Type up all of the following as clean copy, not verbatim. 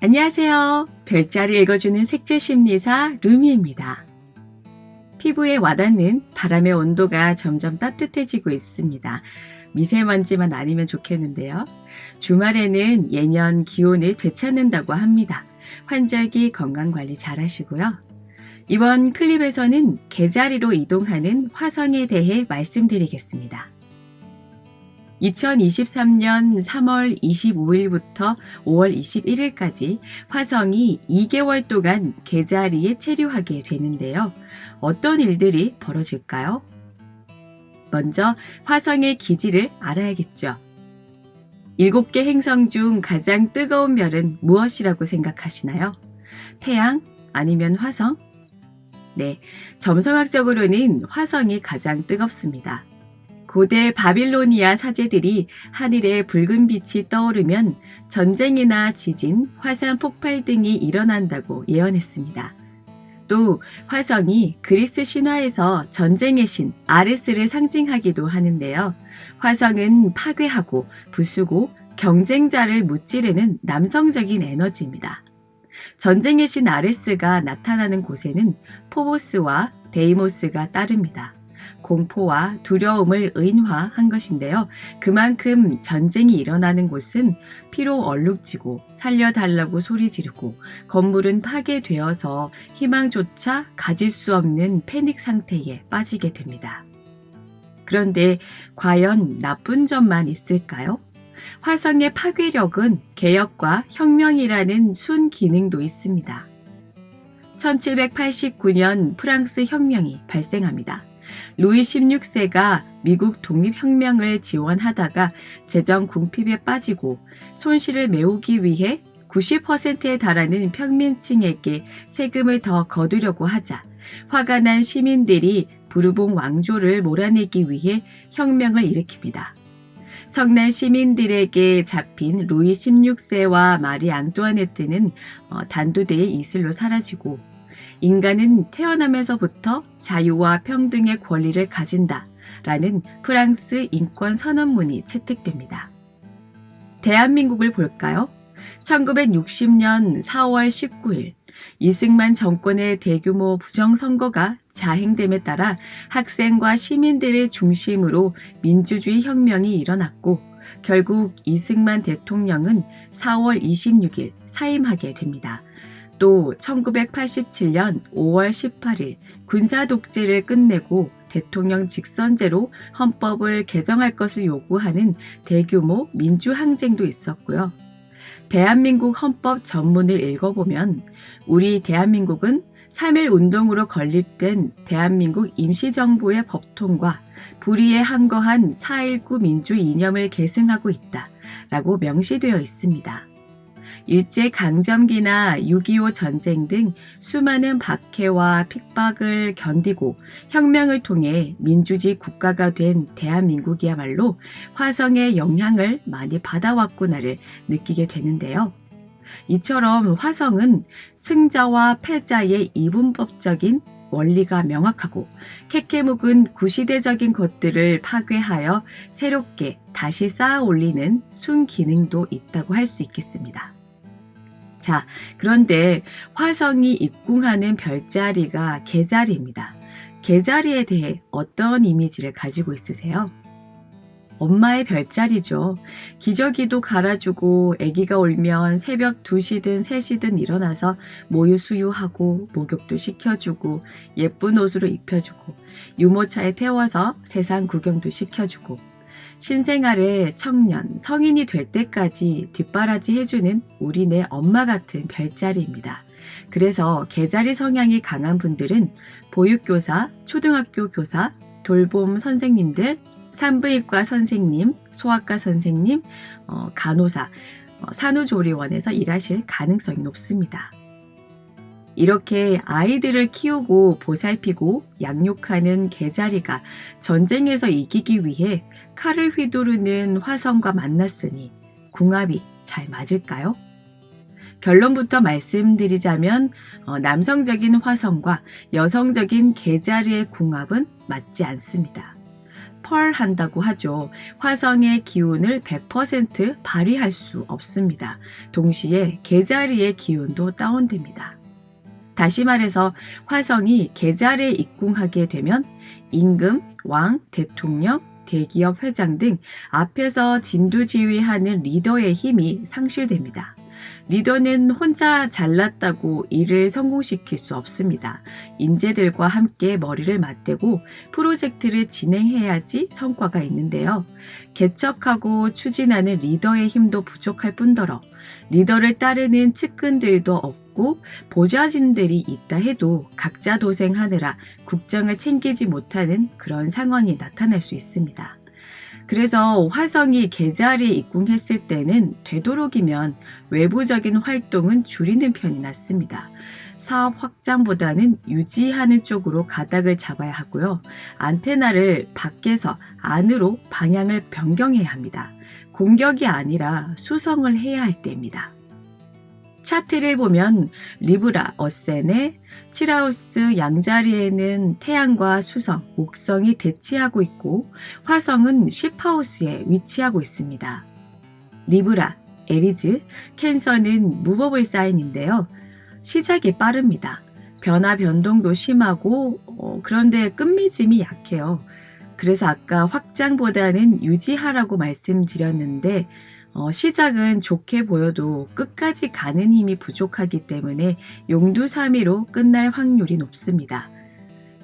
안녕하세요. 별자리 읽어주는 색채심리사 루미입니다. 피부에 와닿는 바람의 온도가 점점 따뜻해지고 있습니다. 미세먼지만 아니면 좋겠는데요. 주말에는 예년 기온을 되찾는다고 합니다. 환절기 건강관리 잘 하시고요. 이번 클립에서는 개자리로 이동하는 화성에 대해 말씀드리겠습니다. 2023년 3월 25일부터 5월 21일까지 화성이 2개월 동안 개자리에 체류하게 되는데요. 어떤 일들이 벌어질까요? 먼저 화성의 기지를 알아야겠죠. 7개 행성 중 가장 뜨거운 별은 무엇이라고 생각하시나요? 태양 아니면 화성? 네, 점성학적으로는 화성이 가장 뜨겁습니다. 고대 바빌로니아 사제들이 하늘에 붉은 빛이 떠오르면 전쟁이나 지진, 화산 폭발 등이 일어난다고 예언했습니다. 또 화성이 그리스 신화에서 전쟁의 신 아레스를 상징하기도 하는데요. 화성은 파괴하고 부수고 경쟁자를 무찌르는 남성적인 에너지입니다. 전쟁의 신 아레스가 나타나는 곳에는 포보스와 데이모스가 따릅니다. 공포와 두려움을 의인화한 것인데요. 그만큼 전쟁이 일어나는 곳은 피로 얼룩지고 살려달라고 소리 지르고 건물은 파괴되어서 희망조차 가질 수 없는 패닉 상태에 빠지게 됩니다. 그런데 과연 나쁜 점만 있을까요? 화성의 파괴력은 개혁과 혁명이라는 순기능도 있습니다. 1789년 프랑스 혁명이 발생합니다. 루이 16세가 미국 독립혁명을 지원하다가 재정 궁핍에 빠지고 손실을 메우기 위해 90%에 달하는 평민층에게 세금을 더 거두려고 하자 화가 난 시민들이 부르봉 왕조를 몰아내기 위해 혁명을 일으킵니다. 성난 시민들에게 잡힌 루이 16세와 마리 앙뚜아네트는 단두대의 이슬로 사라지고 인간은 태어나면서부터 자유와 평등의 권리를 가진다라는 프랑스 인권 선언문이 채택됩니다. 대한민국을 볼까요? 1960년 4월 19일 이승만 정권의 대규모 부정선거가 자행됨에 따라 학생과 시민들을 중심으로 민주주의 혁명이 일어났고 결국 이승만 대통령은 4월 26일 사임하게 됩니다. 또 1987년 5월 18일 군사 독재를 끝내고 대통령 직선제로 헌법을 개정할 것을 요구하는 대규모 민주항쟁도 있었고요. 대한민국 헌법 전문을 읽어보면 우리 대한민국은 3.1 운동으로 건립된 대한민국 임시정부의 법통과 불의에 항거한 4.19 민주 이념을 계승하고 있다라고 명시되어 있습니다. 일제강점기나 6.25 전쟁 등 수많은 박해와 핍박을 견디고 혁명을 통해 민주주의 국가가 된 대한민국이야말로 화성의 영향을 많이 받아왔구나를 느끼게 되는데요. 이처럼 화성은 승자와 패자의 이분법적인 원리가 명확하고 캐캐 묵은 구시대적인 것들을 파괴하여 새롭게 다시 쌓아 올리는 순기능도 있다고 할 수 있겠습니다. 자, 그런데 화성이 입궁하는 별자리가 개자리입니다. 개자리에 대해 어떤 이미지를 가지고 있으세요? 엄마의 별자리죠. 기저귀도 갈아주고 아기가 울면 새벽 2시든 3시든 일어나서 모유 수유하고 목욕도 시켜주고 예쁜 옷으로 입혀주고 유모차에 태워서 세상 구경도 시켜주고 신생아를 청년, 성인이 될 때까지 뒷바라지 해주는 우리네 엄마 같은 별자리입니다. 그래서 개자리 성향이 강한 분들은 보육교사, 초등학교 교사, 돌봄 선생님들, 산부인과 선생님, 소아과 선생님, 간호사, 산후조리원에서 일하실 가능성이 높습니다. 이렇게 아이들을 키우고 보살피고 양육하는 개자리가 전쟁에서 이기기 위해 칼을 휘두르는 화성과 만났으니 궁합이 잘 맞을까요? 결론부터 말씀드리자면 남성적인 화성과 여성적인 개자리의 궁합은 맞지 않습니다. 철한다고 하죠. 화성의 기운을 100% 발휘할 수 없습니다. 동시에 계자리의 기운도 다운됩니다. 다시 말해서 화성이 계자리에 입궁하게 되면 임금, 왕, 대통령, 대기업 회장 등 앞에서 진두지휘하는 리더의 힘이 상실됩니다. 리더는 혼자 잘났다고 일을 성공시킬 수 없습니다. 인재들과 함께 머리를 맞대고 프로젝트를 진행해야지 성과가 있는데요. 개척하고 추진하는 리더의 힘도 부족할 뿐더러 리더를 따르는 측근들도 없고 보좌진들이 있다 해도 각자 도생하느라 국정을 챙기지 못하는 그런 상황이 나타날 수 있습니다. 그래서 화성이 계자리에 입궁했을 때는 되도록이면 외부적인 활동은 줄이는 편이 낫습니다. 사업 확장보다는 유지하는 쪽으로 가닥을 잡아야 하고요. 안테나를 밖에서 안으로 방향을 변경해야 합니다. 공격이 아니라 수성을 해야 할 때입니다. 차트를 보면 리브라, 어센의 7하우스 양자리에는 태양과 수성, 목성이 대치하고 있고 화성은 10하우스에 위치하고 있습니다. 리브라, 에리즈, 캔서는 무버블 사인인데요. 시작이 빠릅니다. 변화 변동도 심하고 그런데 끝맺음이 약해요. 그래서 아까 확장보다는 유지하라고 말씀드렸는데 시작은 좋게 보여도 끝까지 가는 힘이 부족하기 때문에 용두사미로 끝날 확률이 높습니다.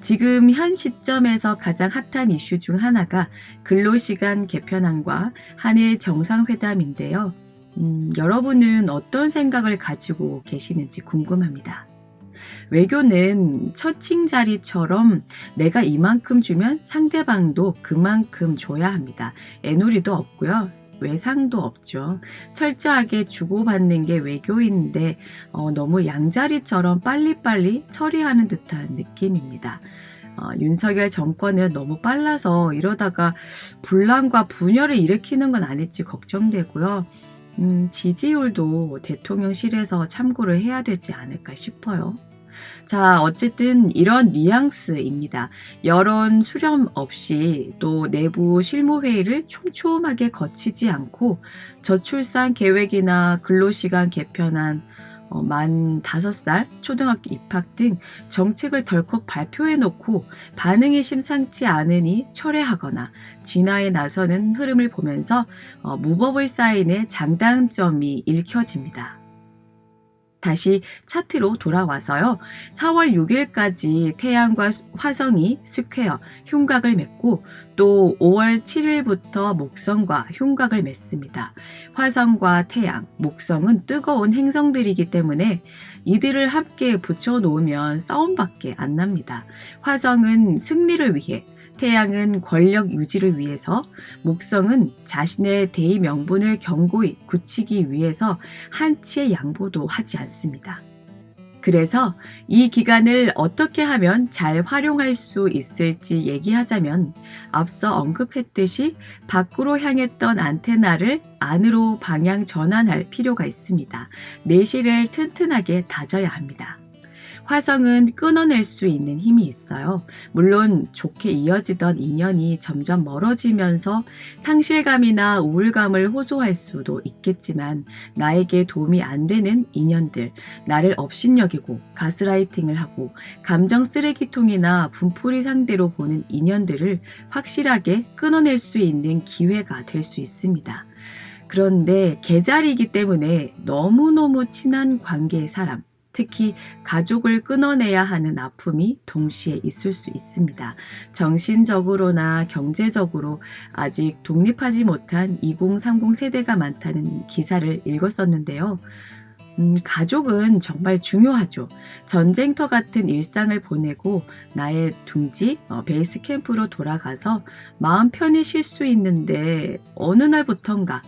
지금 현 시점에서 가장 핫한 이슈 중 하나가 근로시간 개편안과 한일 정상회담인데요. 여러분은 어떤 생각을 가지고 계시는지 궁금합니다. 외교는 처칭자리처럼 내가 이만큼 주면 상대방도 그만큼 줘야 합니다. 애누리도 없고요. 외상도 없죠. 철저하게 주고받는 게 외교인데 너무 양자리처럼 빨리빨리 처리하는 듯한 느낌입니다. 윤석열 정권은 너무 빨라서 이러다가 분란과 분열을 일으키는 건 아닐지 걱정되고요. 지지율도 대통령실에서 참고를 해야 되지 않을까 싶어요. 자, 어쨌든 이런 뉘앙스입니다. 여론 수렴 없이 또 내부 실무회의를 촘촘하게 거치지 않고 저출산 계획이나 근로시간 개편안, 만 5살 초등학교 입학 등 정책을 덜컥 발표해놓고 반응이 심상치 않으니 철회하거나 진화에 나서는 흐름을 보면서 무버블 사인의 장단점이 읽혀집니다. 다시 차트로 돌아와서요. 4월 6일까지 태양과 화성이 스퀘어, 흉곽을 맺고 또 5월 7일부터 목성과 흉곽을 맺습니다. 화성과 태양, 목성은 뜨거운 행성들이기 때문에 이들을 함께 붙여놓으면 싸움밖에 안 납니다. 화성은 승리를 위해, 태양은 권력 유지를 위해서, 목성은 자신의 대의 명분을 견고히 굳히기 위해서 한치의 양보도 하지 않습니다. 그래서 이 기간을 어떻게 하면 잘 활용할 수 있을지 얘기하자면 앞서 언급했듯이 밖으로 향했던 안테나를 안으로 방향 전환할 필요가 있습니다. 내실을 튼튼하게 다져야 합니다. 화성은 끊어낼 수 있는 힘이 있어요. 물론 좋게 이어지던 인연이 점점 멀어지면서 상실감이나 우울감을 호소할 수도 있겠지만 나에게 도움이 안 되는 인연들, 나를 업신여기고 가스라이팅을 하고 감정 쓰레기통이나 분풀이 상대로 보는 인연들을 확실하게 끊어낼 수 있는 기회가 될 수 있습니다. 그런데 계자리이기 때문에 너무너무 친한 관계의 사람, 특히 가족을 끊어내야 하는 아픔이 동시에 있을 수 있습니다. 정신적으로나 경제적으로 아직 독립하지 못한 2030 세대가 많다는 기사를 읽었었는데요. 가족은 정말 중요하죠. 전쟁터 같은 일상을 보내고 나의 둥지, 베이스 캠프로 돌아가서 마음 편히 쉴 수 있는데 어느 날부턴가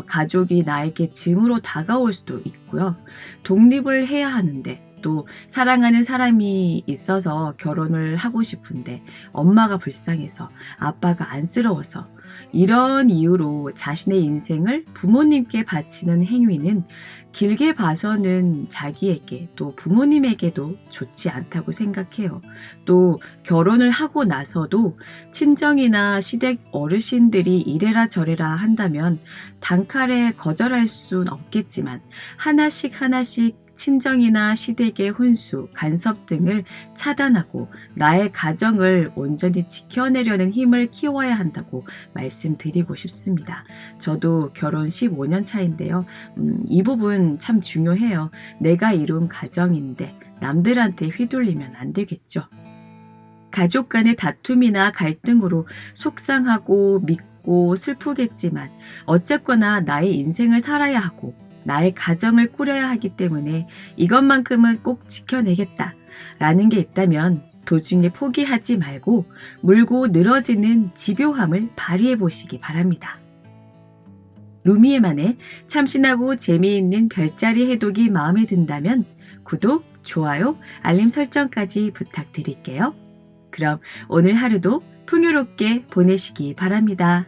가족이 나에게 짐으로 다가올 수도 있고요. 독립을 해야 하는데 또 사랑하는 사람이 있어서 결혼을 하고 싶은데 엄마가 불쌍해서 아빠가 안쓰러워서 이런 이유로 자신의 인생을 부모님께 바치는 행위는 길게 봐서는 자기에게 또 부모님에게도 좋지 않다고 생각해요. 또 결혼을 하고 나서도 친정이나 시댁 어르신들이 이래라 저래라 한다면 단칼에 거절할 순 없겠지만 하나씩 하나씩 친정이나 시댁의 혼수, 간섭 등을 차단하고 나의 가정을 온전히 지켜내려는 힘을 키워야 한다고 말씀드리고 싶습니다. 저도 결혼 15년 차인데요. 이 부분 참 중요해요. 내가 이룬 가정인데 남들한테 휘둘리면 안 되겠죠. 가족 간의 다툼이나 갈등으로 속상하고 믿고 슬프겠지만 어쨌거나 나의 인생을 살아야 하고 나의 가정을 꾸려야 하기 때문에 이것만큼은 꼭 지켜내겠다 라는 게 있다면 도중에 포기하지 말고 물고 늘어지는 집요함을 발휘해 보시기 바랍니다. 루미에만의 참신하고 재미있는 별자리 해독이 마음에 든다면 구독, 좋아요, 알림 설정까지 부탁드릴게요. 그럼 오늘 하루도 풍요롭게 보내시기 바랍니다.